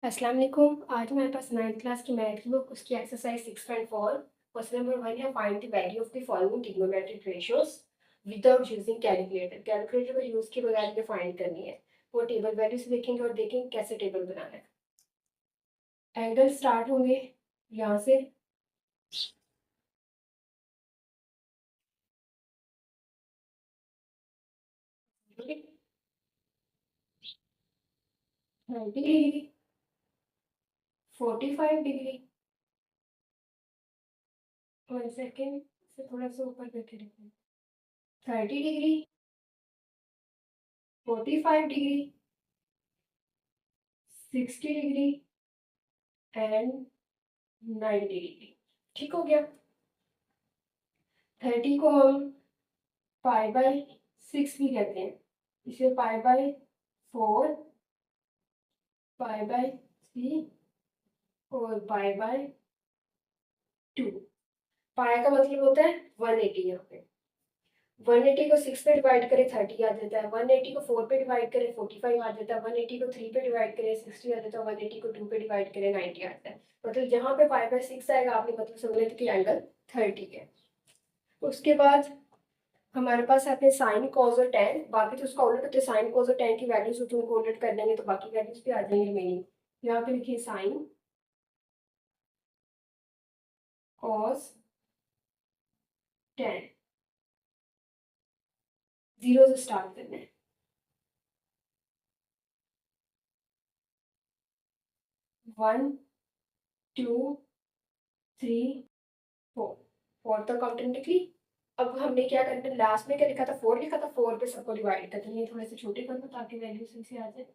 अस्सलाम वालेकुम। आज हमारे पास 9th क्लास की मैथ की बुक उसकी एक्सरसाइज 6.4 क्वेश्चन नंबर 1 है find the value of the following trigonometric ratios without using calculator. Calculator को यूज के बगैर हमें फाइंड करनी है। वो टेबल वैल्यू से देखेंगे और देखेंगे कैसे टेबल बनाना है। एंगल स्टार्ट होंगे यहाँ से। Thirty degree, 45 degree. 1 सेकेंड से थोड़ा सा ऊपर करके रखें। 30 degree, 45 degree, 60 degree and 90 degree. ठीक हो गया। 30 को हम पाई बाय 6 भी कहते हैं। इसे पाई बाय 4, पाई बाय 3 और पाई बाय 2। पाई का मतलब होता है 180। यहाँ पे 180 को 6 पे डिवाइड करें 30 आ जाता है। 180 को 4 पे डिवाइड करें 45 आ जाता है। 180 को 3 पे डिवाइड करें 60 आ जाता है। 180 को 2 पे डिवाइड करें 90 आता है। मतलब जहाँ पे पाई बाय 6 आएगा आपने मतलब समझ लें कि एंगल 30 है। उसके बाद हमारे पास आते हैं साइन कॉज और टेन। बाकी तो उसका उलट होते हैं। साइन कॉज और टेन की वैल्यूज होती है, उनको उलट कर देंगे तो बाकी वैल्यूज भी आ जाएंगे रिमेनिंग। यहाँ पे लिखिए साइन कॉस टेन। जीरो से स्टार्ट करना है। 1 2 3 4। 4 तक ऑटोमेटिकली। अब हमने क्या करना है, लास्ट में क्या लिखा था, 4 लिखा था। 4 पे सबको डिवाइड करते हैं। ये थोड़े से छोटे कर दो ताकि वैल्यू सही से आ जाए।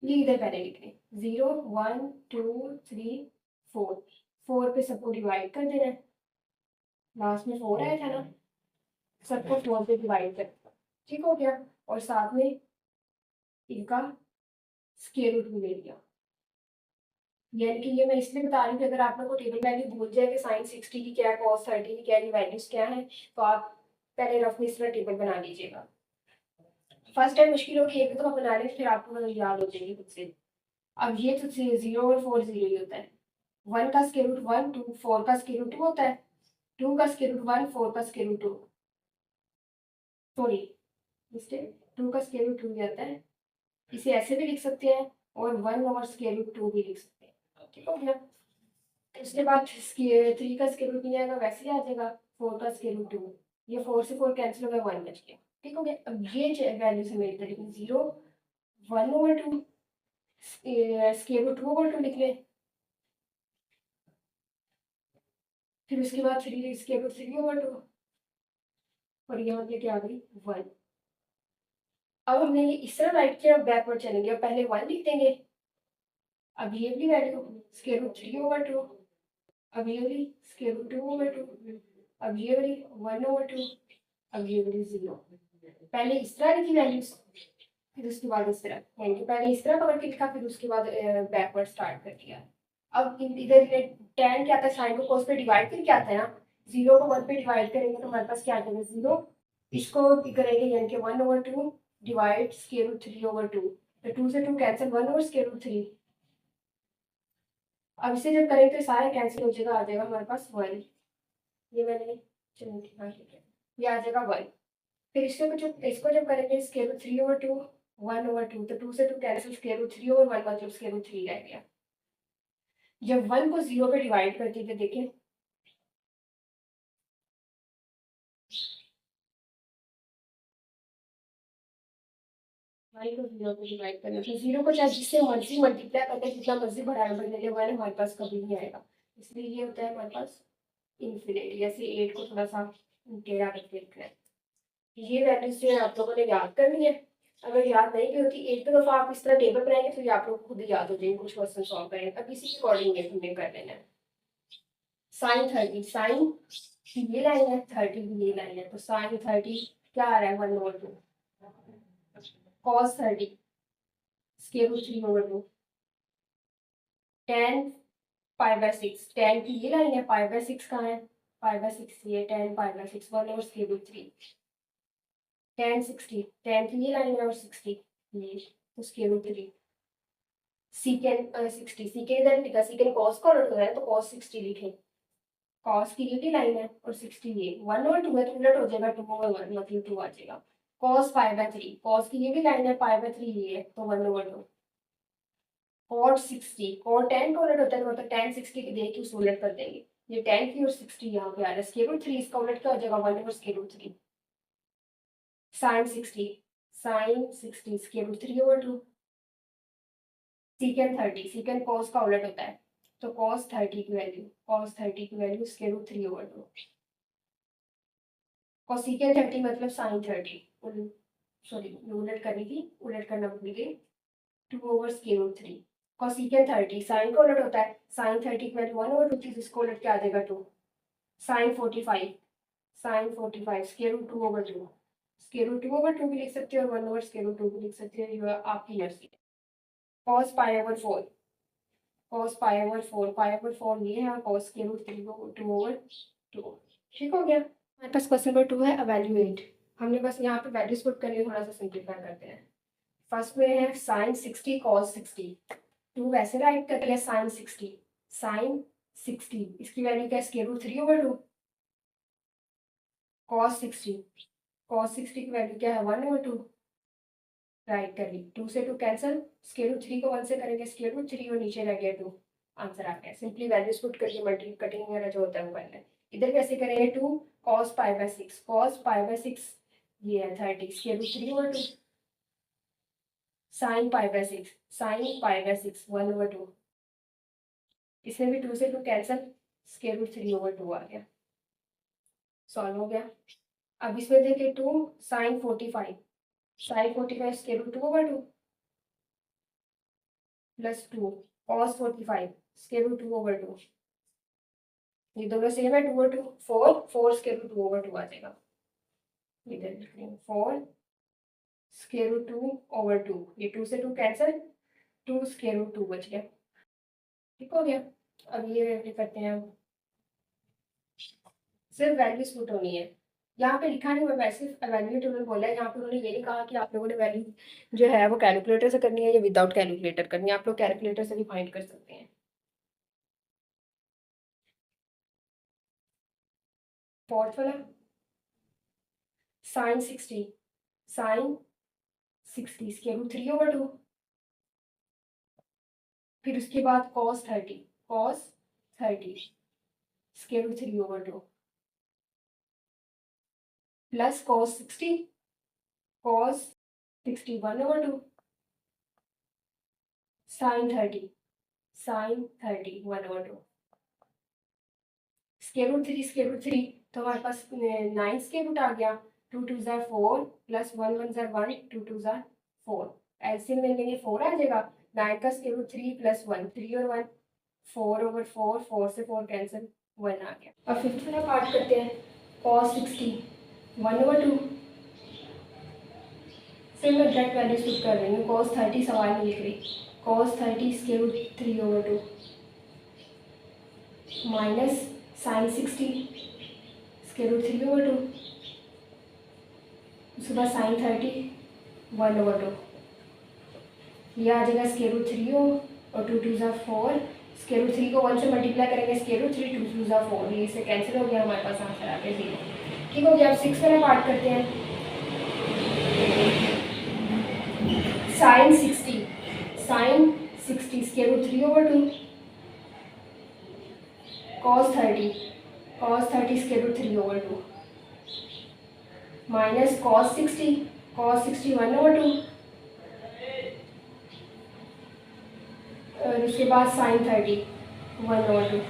ये इधर पहले लिखने 0 1 2 3 4। 4 पे सबको डिवाइड कर देना है। लास्ट में 4 आया था ना, सबको 4 पे डिवाइड कर। ठीक हो गया। और साथ में इनका स्क्वायर रूट भी ले लिया। यानी कि ये मैं इसलिए बता रही हूँ कि अगर आप लोग को टेबल वैल्यू भूल जाए कि साइन 60 की क्या है, कॉस 30 की क्या है, ये वैल्यूज क्या है, तो आप पहले रफ में इस तरह टेबल बना लीजिएगा। फर्स्ट टाइम मुश्किल होगी, एक दो बना लें फिर आपको याद हो जाएगी खुद से। अब ये तो 0 और 4 0 ही होता है। 1 का स्क्वायर रूट 1 2, 4 का स्क्वायर रूट 2 होता है। 2 का स्क्वायर रूट 1, 4 का स्क्वायर रूट 2। सॉरी मिस्टेक, 2 का स्क्वायर रूट 2 भी आता है। इसे ऐसे भी लिख सकते हैं और 1/√2 भी लिख सकते हैं। ठीक हो गया। उसके बाद 3 का स्क्वायर रूट नहीं आएगा, वैसे ही आ जाएगा 4 का स्क्वायर रूट 2। ये 4 से 4 कैंसिल हो गया, 1 बच गया। ठीक हो गया। अब ये वैल्यू से मेरी तरीके 0 1/2 स्क्वायर रूट 2/2 लिख ले। फिर उसके बाद 3 स्क्वायर रूट 3/2 और यहाँ पे क्या आ गई 1। अब हमने ये इस तरह राइट किया, बैकवर्ड चलेंगे। अब पहले 1 लिख देंगे। अब ये वाली वैल्यू स्क्वायर रूट 3/2। अब ये वाली स्क्वायर रूट 2/2। अब ये वाली 1/2। अब ये वाली 0। पहले इस तरह लिखी वैल्यूज, फिर उसके बाद इस तरह, यानी कि पहले इस तरह पकड़ के लिखा फिर उसके बाद बैकवर्ड स्टार्ट कर दिया। अब इधर टेन क्या आता है, साइन को कोस पे डिवाइड करके आता है ना। 0 को 1 पे डिवाइड करेंगे तो हमारे पास क्या आ जाएगा 0। इसको करेंगे यानी कि 1/2 डिवाइड स्क्वायर रूट 3/2। तो 2 से 2 कैंसिल, 1/√3। अब इसे जब करेंगे तो सारे कैंसिल हो जाएगा, आ जाएगा हमारे पास 1। ये मैंने चलो ठीक है, ये आ जाएगा 1। फिर इसको जब करेंगे स्क्वायर रूट 3/2 1/2, तो 2 से 2 कैंसिल, स्क्वायर रूट 3 और 1 मतलब स्क्वायर रूट 3 रह गया। जब 1 को 0 पे डिवाइड करते थे देखें, 1 को 0 पे डिवाइड करना तो 0 को चाहे जिससे मर्जी मल्टीप्लाई करके जितना मर्जी बढ़ाना बढ़ जाए, 1 हमारे पास कभी नहीं आएगा। इसलिए ये होता है हमारे पास इन्फिनिटी। जैसे 8 को थोड़ा सा टेढ़ा करके लिखना है। ये वैल्यूज जो है आप लोगों ने याद करनी है। अगर याद नहीं भी होती, एक दो दफा आप इस तरह टेबल बनाएंगे तो ये आप लोग खुद ही याद हो जाएंगे। कुछ क्वेश्चन सॉल्व करेंगे अब इसी के अकॉर्डिंग ये हमने कर लेना है। साइन 30, साइन ये लाइन है, 30 ये लाइन है, तो साइन 30 क्या आ रहा है 1/2। Cos 30 square root 3/2। Ten pi by 6, ten की ये लाइन है, पाई बाय 6 कहाँ है, पाई बाय 6 ये, टेन पाई बाय 6 1 और स्क्वायर रूट 3। टेन 60, टेन की ये लाइन है और 60 ये, तो स्क्वायर रूट 3। सीकेंड 60, सीकेंड इधर लिखा, सीकेंड कॉस का उलट हो रहा है तो कॉस 60 लिखें। कॉस की ये लाइन है और 60 ये 1/2 में तो उलट हो जाएगा 2/1 मतलब 2 आ जाएगा। कॉस π/3, कॉस की ये भी लाइन है π/3 ये है तो 1/2। कॉट 60, कॉट 10 का उलट होता है तो tan 60 की देख के उसको उलट कर देंगे। ये 10 की और 60 यहाँ पे आ रहा है, स्क्वायर रूट 3 इसका उलट क्या हो जाएगा 1/√3। sin 60, sin 60 square root 3/2। Secant 30, secant cos का उलट होता है तो cos 30 की वैल्यू, cos 30 की वैल्यू स्क्वायर रूट 3/2। cosecant 30 मतलब sin 30, सॉरी उलट करनी थी, उलट करना भूल गई, 2/√3। cosecant 30 sin का उलट होता है, sin 30 की वैल्यू 1/2 थी, इसको उलट के आ जाएगा 2। sin 45, sin 45 square root 2/2, square root 2/2 भी लिख सकते हो और 1/√2 भी लिख सकते हो, ये आपकी मर्जी है। cos π/4, cos π/4, π/4 ये है और cos स्क्वायर रूट 2/2। ठीक हो गया। हमारे पास क्वेश्चन नंबर 2 है एवेल्यूएट। हमने बस यहाँ पे वैल्यूज पुट करनी है, थोड़ा सा सिंप्लीफाई करते हैं। फर्स्ट में है sin 60 cos 60, 2 वैसे राइट कर लिया sin 60, sin 60 इसकी वैल्यू क्या है स्क्वायर रूट 3/2। cos 60, cos 60 की वैल्यू क्या है 1/2, राइट कर ली। 2 से 2 कैंसिल, स्क्वायर रूट 3 को 1 से करेंगे स्क्वायर रूट 3 और नीचे रह गया 2, आंसर आ गया। सिंपली वैल्यूज पुट करके मल्टी कटिंग वगैरह जो होता है वो करना है। इधर कैसे करेंगे 2 cos π/6, cos π/6 ये है 30 स्क्वायर रूट 3/2, sin π/6, sin π/6 1/2, इसमें भी 2 से 2 कैंसिल, स्क्वायर रूट 3/2 आ गया, सॉल्व हो गया। अब इसमें देखिए 2 sin 45, sin 45 square root 2/2 plus 2 cos 45 square root 2/2, ये दोनों सेम है 2/2, 4 स्क्वायर रूट 2/2 आ जाएगा। इधर लिख रही हूँ 4 स्क्वायर रूट 2/2, ये 2 से 2 कैंसिल, 2 स्क्वायर रूट 2 बच गया। ठीक हो गया। अब ये करते हैं, सिर्फ वैल्यूज पुट होनी है। यहाँ पे लिखा नहीं, मैं वैसे एवेल्यूएट उन्होंने बोला है, यहाँ पे उन्होंने ये नहीं कहा कि आप लोगों ने वैल्यू जो है वो कैलकुलेटर से करनी है या विदाउट कैलकुलेटर करनी है, आप लोग कैलकुलेटर से भी फाइंड कर सकते हैं। फोर्थ वाला sin 60, sin 60 स्क्वायर रूट 3/2, फिर उसके बाद cos 30, cos 30 square root 3/2 plus cos 60, cos 60 1/2, sin 30, sin 30 1/2, square root 3 square root 3 तो हमारे पास 9 स्क्वायर रूट आ गया, 2 2 ज़ा 4 प्लस 1 1 ज़ा 1, 2 2 ज़ा 4, एलसीएम में लेंगे 4 आ जाएगा। 9 का स्क्वायर रूट 3 प्लस 1, 3 और 1 4/4, 4 से 4 कैंसिल, 1 आ गया। अब फिफ्थ वाला पार्ट करते हैं, cos 60 1/2, फिर मैं डायरेक्ट वैल्यूज पुट कर रही हूँ, cos 30 सवाल में लिख रही, cos 30 square root 3/2 minus sin 60 square root 3/2, उसके बाद sin 30 1/2, ये आ जाएगा स्क्वायर रूट 3 और 2 2 ज़ा 4, स्क्वायर रूट 3 को 1 से मल्टीप्लाई करेंगे स्क्वायर रूट 3, 2 2 ज़ा 4, ये इससे कैंसिल हो गया, हमारे पास आंसर आ गया 0। ठीक हो गया। अब 6 वाला पार्ट करते हैं, sin 60, sin 60 square root 3/2, cos 30, cos 30 square root 3/2 minus cos 60, cos 60 1/2 और उसके बाद sin 30 1/2,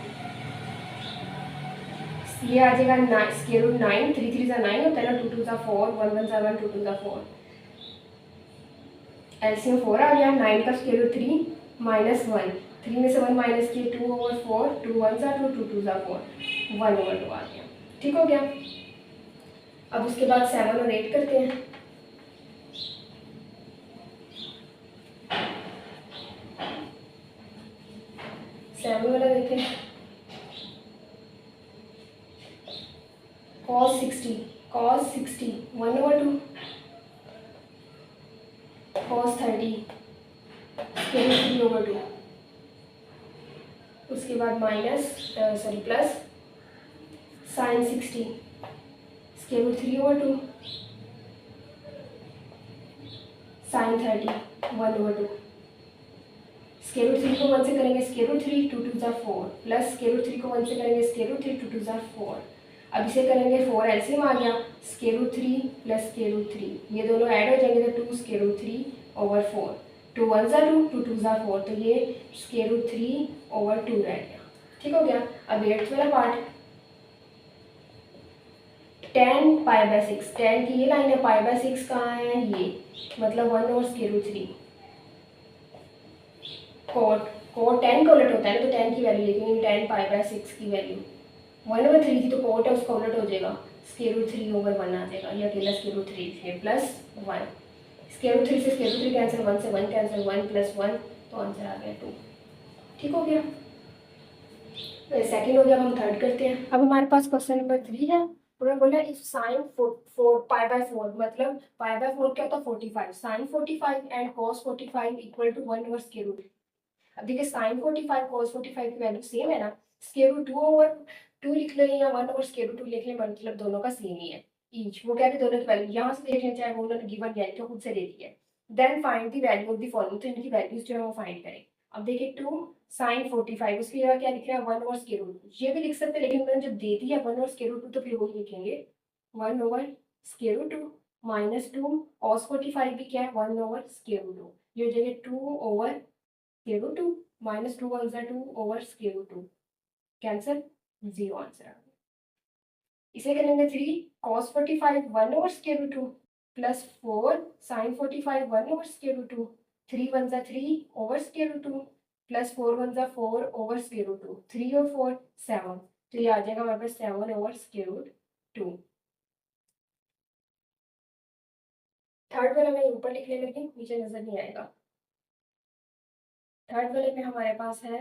ये आ जाएगा स्क्वायर रूट 9, 3 3 ज़ा 9 होता है ना, 2 2 ज़ा 4, 1 1 ज़ा 1, 2 2 ज़ा 4, एलसीएम 4 आ गया। 9 का स्क्वायर रूट 3 माइनस 1, 3 में से 1 माइनस किए 2/4, 2 1 ज़ा 2, 2 2 ज़ा 4, 1/2 आ गया। ठीक हो गया। अब उसके बाद 7 और 8 करते हैं, सेवन वाला देखें, cos 60, cos 60 1/2, cos 30 square root 3/2, उसके बाद plus sine 60 square root 3/2, sine 30 1/2। Square root 3 को 1 से करेंगे square root 3, 2 2 4 plus square root 3 को 1 से करेंगे स्केयर रूट 3, 2 2 4। अब इसे करेंगे 4 एलसीएम आ गया, square root 3 plus square root 3, ये दोनों ऐड हो जाएंगे तो 2 स्केयर रूट 3/4, 2 1 2 2 2 4, तो ये स्केयर रूट 3/2 रह गया। ठीक हो गया। अब 8th वाला पार्ट, tan π/6, tan की ये लाइन है, π/6 कहाँ है, ये मतलब 1/√3। कोट tan का उलट होता है ना, तो tan की वैल्यू लिखेंगे, tan π/6 की वैल्यू 1/3 थी तो कोट है उसका उलट हो जाएगा, स्केयर रूट 3/1 आ जाएगा, ये अकेला स्केयर रूट 3 है प्लस 1, स्केयर रूट 3 से स्केयर रूट 3 कैंसिल, 1 से 1 कैंसिल, 1 + 1 तो आंसर आ गया 2। ठीक हो गया। सेकंड हो गया, अब हम थर्ड करते हैं। अब हमारे पास क्वेश्चन नंबर 3 है, उन्होंने बोला इफ साइन 4 π/4, मतलब π/4 क्या होता है 45, sine 45 and cos 45 equal to 1/स्केयर रूट। अब देखिए साइन 45 cos 45 की वैल्यू सेम है ना, स्केयर रूट 2/2 लिख लें या 1/स्केयर रूट 2 लिख लें, मतलब दोनों का सेम ही है ईच। वो कह रहे दोनों की वैल्यू यहाँ से देख लें, चाहे वो उन्होंने गिवन वैल्यू तो खुद से दे दी है। Then find the value of the following, तो इनकी वैल्यूज जो है वो फाइंड करें। अब देखिए 2 साइन 45, उसकी जगह क्या लिख रहे हैं 1/स्केयर रूट 2, ये भी लिख सकते हैं, लेकिन उन्होंने जब दे दी है 1/स्केयर रूट 2 तो फिर वही लिखेंगे 1/स्केयर रूट 2 माइनस 2 cos 45 भी क्या है 1/स्केयर रूट 2, ये हो जाएगा 2/स्केयर रूट 2 माइनस 2 1 2/स्केयर रूट 2, कैंसिल, 0 आंसर आ गया। इसे करेंगे 3 cos 45 1/स्केयर रूट 2 प्लस 4 sin 45 1/स्केयर रूट 2, 3 1 3/स्केयर रूट 2 प्लस 4 1 4/स्केयर रूट 2, 3 और 4 7, तो ये आ जाएगा हमारे पास 7/स्केयर रूट 2। थर्ड वाला मैं ऊपर लिख लेने लगी, नीचे नजर नहीं आएगा। थर्ड वाले में हमारे पास है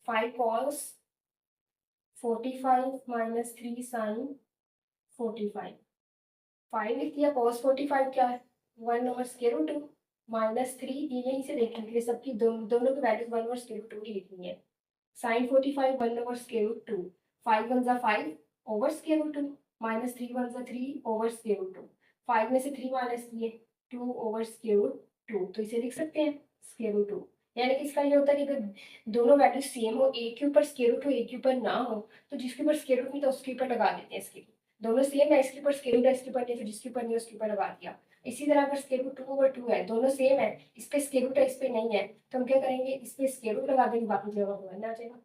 5 cos 45 माइनस 3 sin 45, 5 लिख दिया, cos 45 क्या है 1/स्केयर रूट 2 माइनस 3, ये यहीं से देखने के लिए सबकी दोनों की वैल्यूज 1/स्केयर रूट 2 की लिखनी है। sin 45 1/स्केयर रूट 2, 5 1 5/स्केयर रूट 2 माइनस 3 1 3/स्केयर रूट 2, 5 में से 3 माइनस किए 2/स्केयर रूट 2, तो इसे लिख सकते हैं स्केयर रूट 2। यानी कि इसका ये होता है कि अगर दोनों वैल्यू सेम हो, एक के ऊपर स्केयर रूट हो एक के ऊपर ना हो, तो जिसके ऊपर स्केयर रूट नहीं था उसके ऊपर लगा देते हैं स्केयर, दोनों सेम है, इसके ऊपर स्केयर रूट है इसके ऊपर नहीं, तो जिसके ऊपर नहीं उसके ऊपर लगा दिया। इसी तरह अगर स्केयर रूट 2/2 है, दोनों सेम है, इस पे स्केयर रूट है इस पे नहीं है, तो हम क्या करेंगे इस पे स्केयर रूट लगा देंगे, बाकी जगह पर वन आ जाएगा,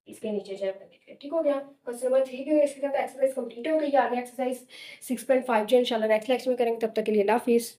इसके नीचे जाए देखें। ठीक हो गया। क्वेश्चन नंबर 3 के इसके साथ एक्सरसाइज कंप्लीट हो गई। आगे एक्सरसाइज 6.5 जो इंशाल्लाह नेक्स्ट लेक्चर में करेंगे, तब तक के लिए अल्लाह हाफिज़।